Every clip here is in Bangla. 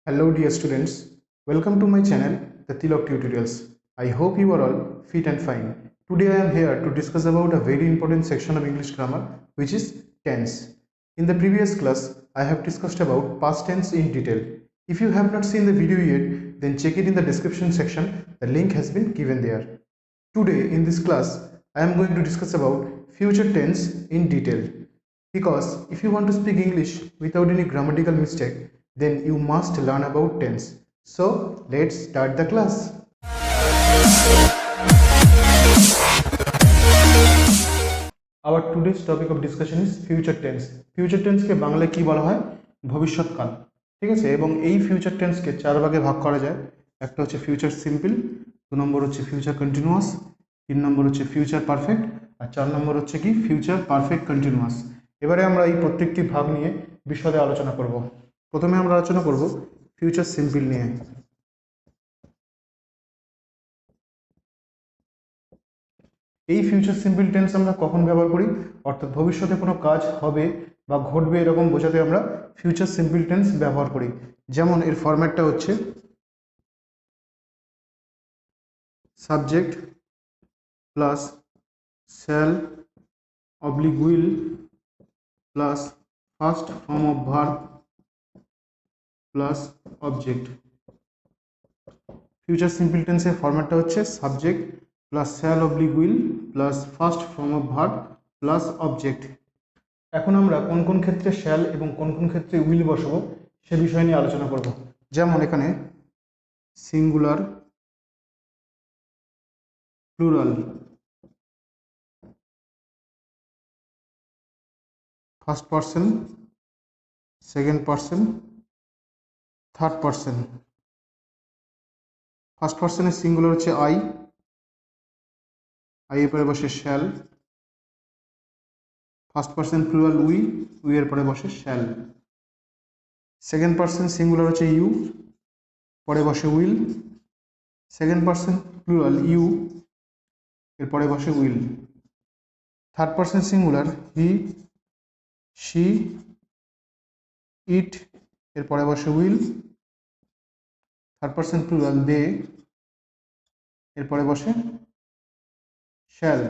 Hello dear students, welcome to my channel The Tilak Tutorials. I hope you are all fit and fine. Today I am here to discuss about a very important section of English grammar, which is tense. In the previous class, I have discussed about past tense in detail. If you have not seen the video yet, then check it in the description section. The link has been given there. Today in this class, I am going to discuss about future tense in detail. Because if you want to speak English without any grammatical mistake, then you must learn about tense. So let's start the class. Our today's topic of discussion is future tense. Future tense के बांग्ला की বলা হয় ভবিষ্যৎকাল, ঠিক আছে। এবং এই ফিউচার টেন্সকে চার ভাগে ভাগ করা যায়। একটা হচ্ছে ফিউচার সিম্পল, দু নম্বর হচ্ছে ফিউচার কন্টিনিউয়াস, তিন নম্বর হচ্ছে ফিউচার পারফেক্ট, আর চার নম্বর হচ্ছে কি ফিউচার পারফেক্ট কন্টিনিউয়াস। এবারে আমরা এই প্রত্যেকটি ভাগ নিয়ে বিশদে আলোচনা করব। প্রথমে আমরা আলোচনা করব ফিউচার সিম্পল নিয়ে। এই ফিউচার সিম্পল টেন্স আমরা কখন ব্যবহার করি? অর্থাৎ ভবিষ্যতে কোনো কাজ হবে বা ঘটবে এরকম বোঝাতে আমরা ফিউচার সিম্পল টেন্স ব্যবহার করি। যেমন এর ফরম্যাটটা হচ্ছে subject plus shall oblique will plus first form of verb plus object. Future simple টেন্সের ফরম্যাটটা হচ্ছে subject plus shall oblique will plus first form of verb plus object. এখন আমরা কোন কোন ক্ষেত্রে শ্যাল এবং কোন কোন ক্ষেত্রে উইল বসাবো সে বিষয় নিয়ে আলোচনা করব। যেমন এখানে singular, plural, first person, second person, third person. First পারসনের সিঙ্গুলার হচ্ছে আই, আই এর পরে বসে shall. First person plural we, we এর পরে বসে শ্যাল। সেকেন্ড পারসন সিঙ্গুলার হচ্ছে ইউ, পরে বসে will. Second person plural you, এর পরে বসে will. Third person singular he, she, it, এর পরে বসে will. Third person plural they, এর পরে বসে শ্যাল।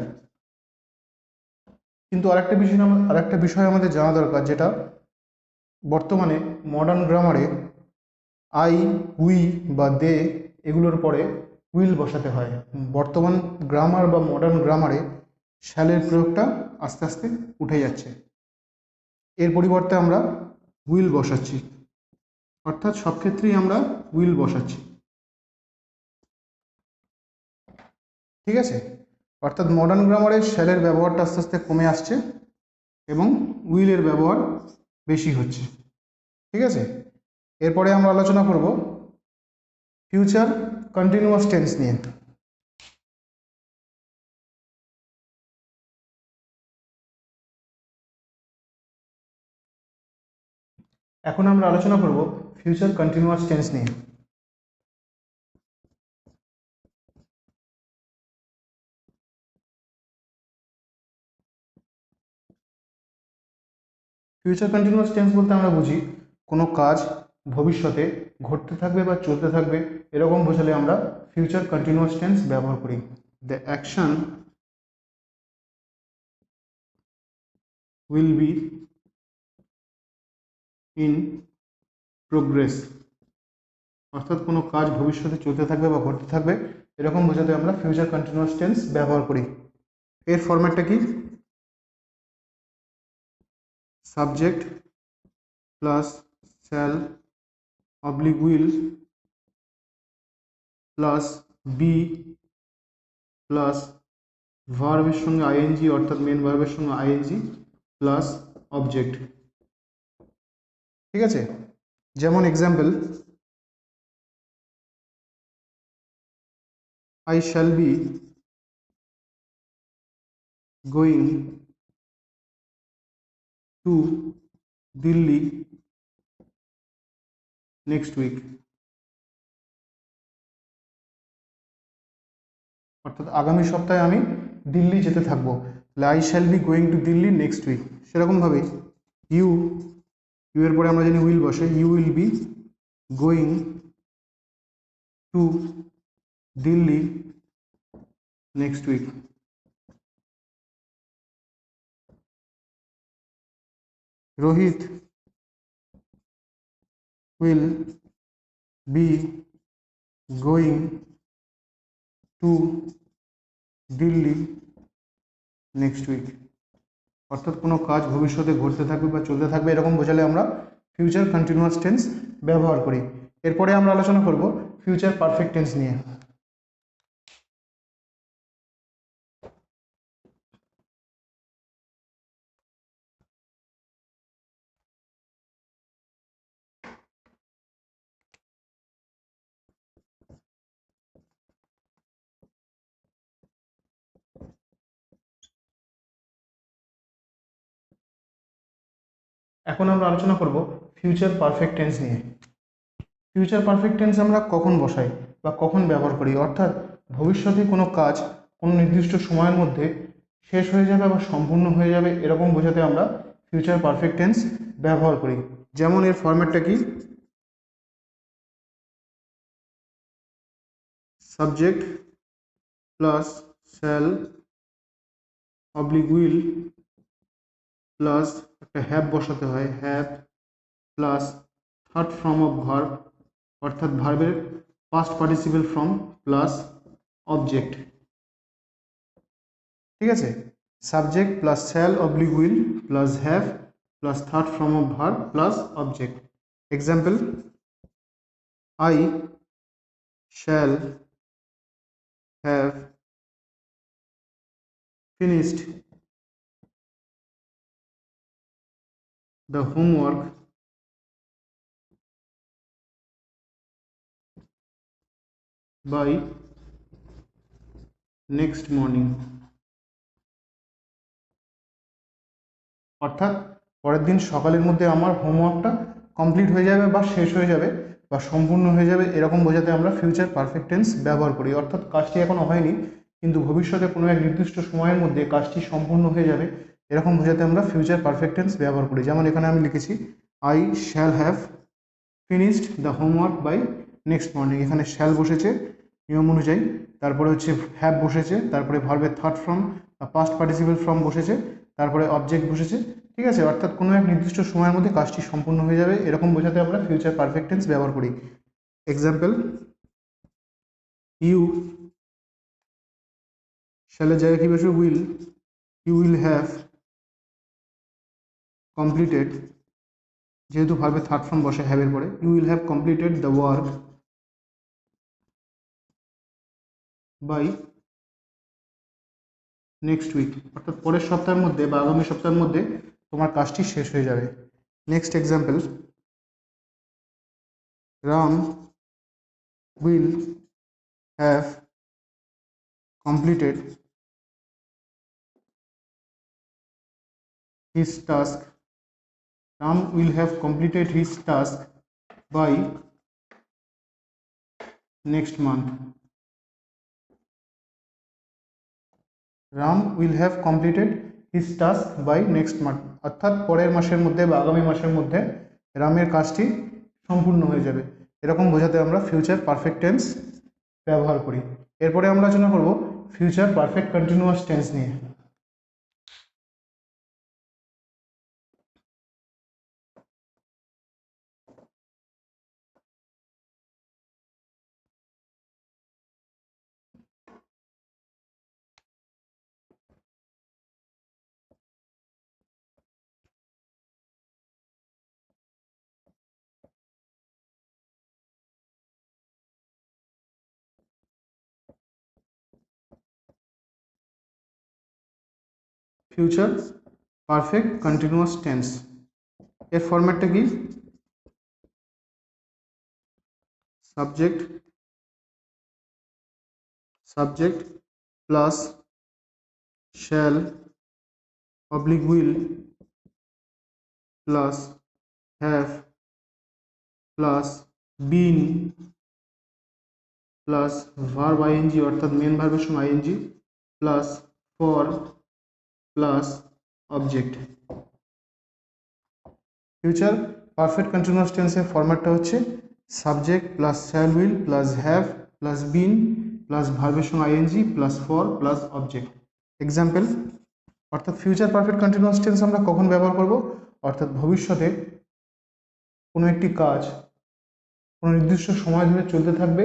কিন্তু আরেকটা বিষয় আমাদের জানা দরকার, যেটা বর্তমানে মডার্ন গ্রামারে আই, উই বা দে এগুলোর পরে উইল বসাতে হয়। বর্তমান গ্রামার বা মডার্ন গ্রামারে শ্যালের প্রয়োগটা আস্তে আস্তে উঠে যাচ্ছে। এর পরিবর্তে আমরা উইল বসাচ্ছি, অর্থাৎ সব ক্ষেত্রেই আমরা উইল বসাচ্ছি, ঠিক আছে। অর্থাৎ মডার্ন গ্রামারে শ্যালের ব্যবহারটা আস্তে আস্তে কমে আসছে এবং উইলের ব্যবহার বেশি হচ্ছে, ঠিক আছে। এরপরে আমরা আলোচনা করব ফিউচার কন্টিনিউয়াস টেন্স নিয়ে। এখন আমরা আলোচনা করব ফিউচার কন্টিনিউয়াস টেন্স নিয়ে। ফিউচার কন্টিনিউয়াস টেন্স বলতে আমরা বুঝি কোনো কাজ ভবিষ্যতে ঘটতে থাকবে বা চলতে থাকবে এরকম বোঝালে আমরা ফিউচার কন্টিনিউয়াস টেন্স ব্যবহার করি। The action will be in progress, অর্থাৎ কোনো কাজ ভবিষ্যতে চলতে থাকবে বা ঘটতে থাকবে এরকম বোঝাতে আমরা ফিউচার কন্টিনিউয়াস টেন্স ব্যবহার করি। এর ফরম্যাটটা কি? Subject plus shall oblique will plus be plus ভার্বের সঙ্গে আইএনজি, অর্থাৎ মেন ভার্বের সঙ্গে আইএনজি প্লাস অবজেক্ট, ঠিক আছে। যেমন example, I shall be going to Delhi next week, অর্থাৎ আগামী সপ্তাহে আমি দিল্লি যেতে থাকবো। তাহলে I shall be going to Delhi next week. সেরকমভাবে ইউ, ইউ এর পরে আমরা জানি উইল বসে, you will be going to Delhi next week. Rohit will be going to Delhi next week. অর্থাৎ কোনো কাজ ভবিষ্যতে ঘটতে থাকবে বা চলতে থাকবে এরকম বোঝালে আমরা ফিউচার কন্টিনিউয়াস টেন্স ব্যবহার করি। এরপরে আমরা আলোচনা করব ফিউচার পারফেক্ট টেন্স নিয়ে। এখন আমরা আলোচনা করব ফিউচার পারফেক্ট টেন্স নিয়ে। ফিউচার পারফেক্ট টেন্স আমরা কখন বসাই বা কখন ব্যবহার করি, অর্থাৎ ভবিষ্যতে কোনো কাজ কোনো নির্দিষ্ট সময়ের মধ্যে শেষ হয়ে যাবে বা সম্পূর্ণ হয়ে যাবে এরকম বোঝাতে আমরা ফিউচার পারফেক্ট টেন্স ব্যবহার করি। যেমন এর ফরম্যাটটা কি, subject plus shall oblique will plus একটা হ্যাভ বসাতে হয়, have plus third form of verb অর্থাৎ ভার্বের past participle form plus object. ঠিক আছে, subject plus shall oblique will plus have plus third form of verb plus object. Example, I shall have finished the homework by next morning। অর্থাৎ পরের দিন সকালের মধ্যে আমার হোমওয়ার্কটা কমপ্লিট হয়ে যাবে বা শেষ হয়ে যাবে বা সম্পূর্ণ হয়ে যাবে এরকম বোঝাতে আমরা ফিউচার পারফেক্ট টেন্স ব্যবহার করি। অর্থাৎ কাজটি এখনো হয়নি কিন্তু ভবিষ্যতে কোনো এক নির্দিষ্ট সময়ের মধ্যে কাজটি সম্পূর্ণ হয়ে যাবে এরকম বোঝাতে আমরা ফিউচার পারফেক্ট টেন্স ব্যবহার করি। যেমন এখানে আমি লিখেছি I shall have finished the homework by next morning. এখানে শ্যাল বসেছে নিয়ম অনুযায়ী, তারপরে হচ্ছে হ্যাভ বসেছে, তারপরে ভার্বের third form past participle form বসেছে, তারপরে অবজেক্ট বসেছে। ঠিক আছে, অর্থাৎ কোনো এক নির্দিষ্ট সময়ের মধ্যে কাজটি সম্পূর্ণ হয়ে যাবে এরকম বোঝাতে আমরা ফিউচার পারফেক্ট টেন্স ব্যবহার করি। এক্সাম্পল, ইউ শ্যালের জায়গায় কি বসে will, you will have completed, যেহেতু ভার্বের থার্ড ফর্ম বসে হ্যাভের পরে, you will have completed the work by next week. অর্থাৎ পরের সপ্তাহের মধ্যে বা আগামী সপ্তাহের মধ্যে তোমার কাজটি শেষ হয়ে যাবে। Next example, Ram will have completed his task, Ram will have completed his task by next month। Ram will have completed his task by next month, অর্থাৎ পরের মাসের মধ্যে বা আগামী মাসের মধ্যে রামের কাজটি সম্পূর্ণ হয়ে যাবে এরকম বোঝাতে আমরা ফিউচার পারফেক্ট টেন্স ব্যবহার করি। এরপরে আমরা আলোচনা করব ফিউচার পারফেক্ট কন্টিনিউয়াস টেন্স নিয়ে। ফিউচার পারফেক্ট কন্টিনিউয়াস টেন্স এর ফরম্যাটটা কি, subject subject plus shall oblique will plus have plus been plus verb ING অর্থাৎ মেন ভার্বের সময় ING plus for plus object. Future perfect continuous টেন্সের ফরম্যাটটা হচ্ছে subject plus shall will plus have plus been plus ভার্বের সঙ্গে ING plus for plus object. Example, অর্থাৎ ফিউচার পারফেক্ট কন্টিনিউয়াস টেন্স আমরা কখন ব্যবহার করব? অর্থাৎ ভবিষ্যতে কোনো একটি কাজ কোনো নির্দিষ্ট সময় ধরে চলতে থাকবে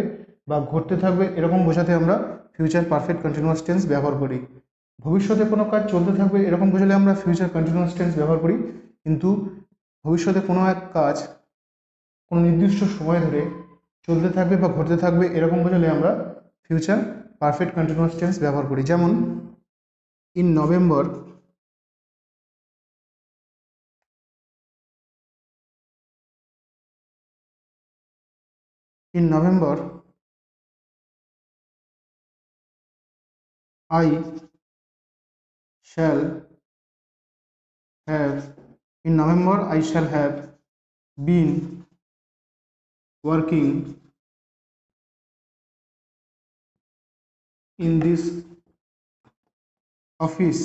বা ঘটতে থাকবে এরকম বোঝাতে আমরা ফিউচার পারফেক্ট কন্টিনিউয়াস টেন্স ব্যবহার করি। ভবিষ্যতে কোনো কাজ চলতে থাকবে এরকম বোঝালে আমরা ফিউচার কন্টিনিউয়াস টেন্স ব্যবহার করি। কিন্তু ভবিষ্যতে কোনো এক কাজ কোনো নির্দিষ্ট সময় ধরে চলতে থাকবে বা ঘটতে থাকবে এরকম বোঝালে আমরা ফিউচার পারফেক্ট কন্টিনিউয়াস টেন্স ব্যবহার করি। যেমন in November I shall have in November I shall have been working in this office.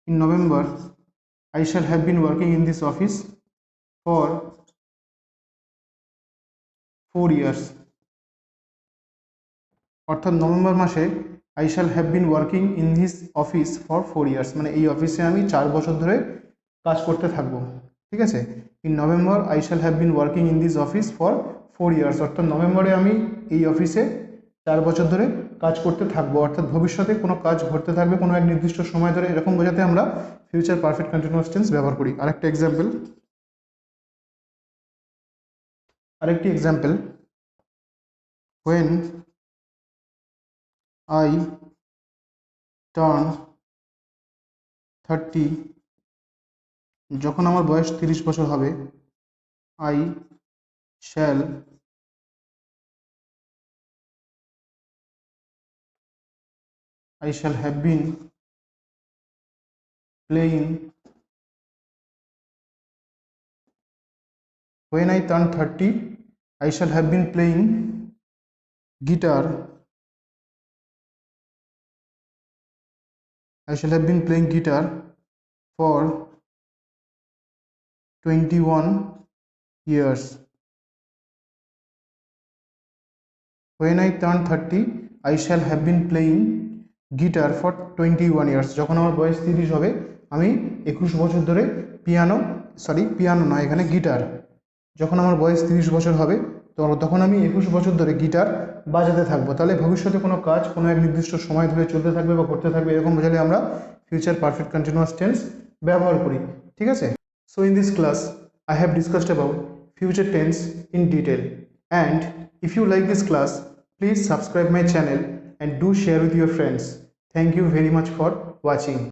In November I shall have been working in this office for 4 years. অর্থাৎ নভেম্বর মাসে I shall have been working in this office for 4 years, মানে এই অফিসে আমি 4 বছর ধরে কাজ করতে থাকবো। ঠিক আছে, in November I shall have been working in this office for 4 years, অর্থাৎ নভেম্বরে আমি এই অফিসে 4 বছর ধরে কাজ করতে থাকবো। অর্থাৎ ভবিষ্যতে কোনো কাজ ঘটতে থাকবে কোনো এক নির্দিষ্ট সময় ধরে এরকম বোঝাতে আমরা ফিউচার পারফেক্ট কন্টিনিউয়াস টেন্স ব্যবহার করি। আরেকটি এক্সাম্পল, when I turn 30, যখন আমার বয়স 30 বছর হবে, I shall have been playing when I turn 30 I shall have been playing guitar for 21 years. When I turn 30 I shall have been playing guitar for 21 years. যখন আমার বয়স 30 হবে আমি 21 বছর ধরে পিয়ানো নয়, এখানে গিটার, যখন আমার বয়স 30 বছর হবে তখন আমি 21 বছর ধরে গিটার বাজাতে থাকবো। তাহলে ভবিষ্যতে কোনো কাজ কোনো এক নির্দিষ্ট সময় ধরে চলতে থাকবে বা করতে থাকবে এরকম বোঝালে আমরা ফিউচার পারফেক্ট কন্টিনিউয়াস টেন্স ব্যবহার করি। ঠিক আছে, so in this class I have discussed about future tense in detail, and if you like this class, please subscribe my channel and do share with your friends. Thank you very much for watching.